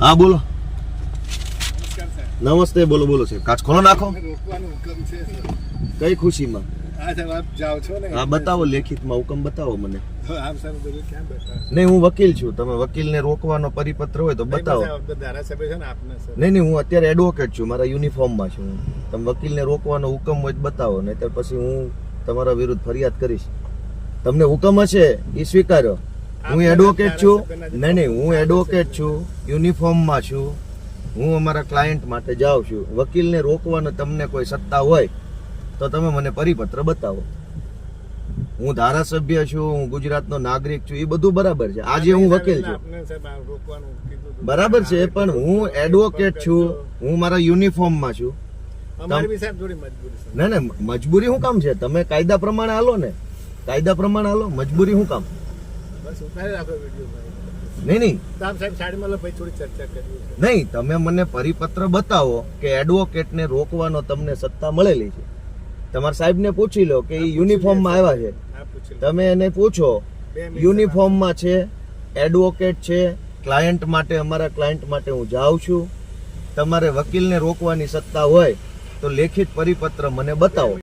હા બોલો. નમસ્કાર સાહેબ. નમસ્તે. બોલો બોલો સાહેબ. કાચ ખોલો નાખો. રોકવાનો હુકમ છે સર. કઈ ખુશીમાં? હા સાહેબ, આપ જાઓ છો ને. હા બતાવો, લેખિતમાં હુકમ બતાવો મને. આમ સાહેબ બધું ક્યાં બતાવે? નહીં, હું વકીલ છું. તમે વકીલને રોકવાનો પરિપત્ર હોય તો બતાવો. ધારાસભ્ય છે ને આપને સર. નહીં, હું અત્યારે એડવોકેટ છું, મારા યુનિફોર્મમાં છું. તમે વકીલને રોકવાનો હુકમ હોય તો બતાવો, નહીંતર પછી હું તમારા વિરુદ્ધ ફરિયાદ કરીશ. તમને હુકમ હશે એ સ્વીકારો. હું એડવોકેટ છું. નહીં, હું એડવોકેટ છું, યુનિફોર્મમાં છું. હું અમારા ક્લાયન્ટ માટે જાઉં છું. વકીલને રોકવાનો તમને કોઈ સત્તા હોય તો તમે મને પરિપત્ર બતાવો. હું ધારાસભ્ય છું, હું ગુજરાતનો નાગરિક છું, એ બધું બરાબર છે. આજે હું વકીલ છું, આપને સાહેબ આ રોકવાનું કીધું હતું. બરાબર છે, પણ હું એડવોકેટ છું, હું મારા યુનિફોર્મમાં છું. અમારી બી સાહેબ થોડી મજબૂરી છે. ના ના, મજબૂરી શું કામ છે? તમે કાયદા પ્રમાણે હાલો ને, કાયદા પ્રમાણે હાલો. મજબૂરી શું કામ? બસ ઉતારી રાખો વિડીયો ભાઈ. નહીં તો આમ સાહેબ સાઈડમાં લો ભાઈ, થોડી ચર્ચા કરવી છે. નહીં, તમે મને પરિપત્ર બતાવો કે એડવોકેટને રોકવાનો તમને સત્તા મળેલી છે. તમારા સાહેબને પૂછી લો કે એ યુનિફોર્મમાં આવ્યા છે. હા, પૂછી લો. તમે એને પૂછો, 2 મિનિટ યુનિફોર્મમાં છે, એડવોકેટ છે, ક્લાયન્ટ માટે, અમારા ક્લાયન્ટ માટે હું જાઉં છું. તમારે વકીલને રોકવાની સત્તા હોય તો લેખિત પરિપત્ર મને બતાવો.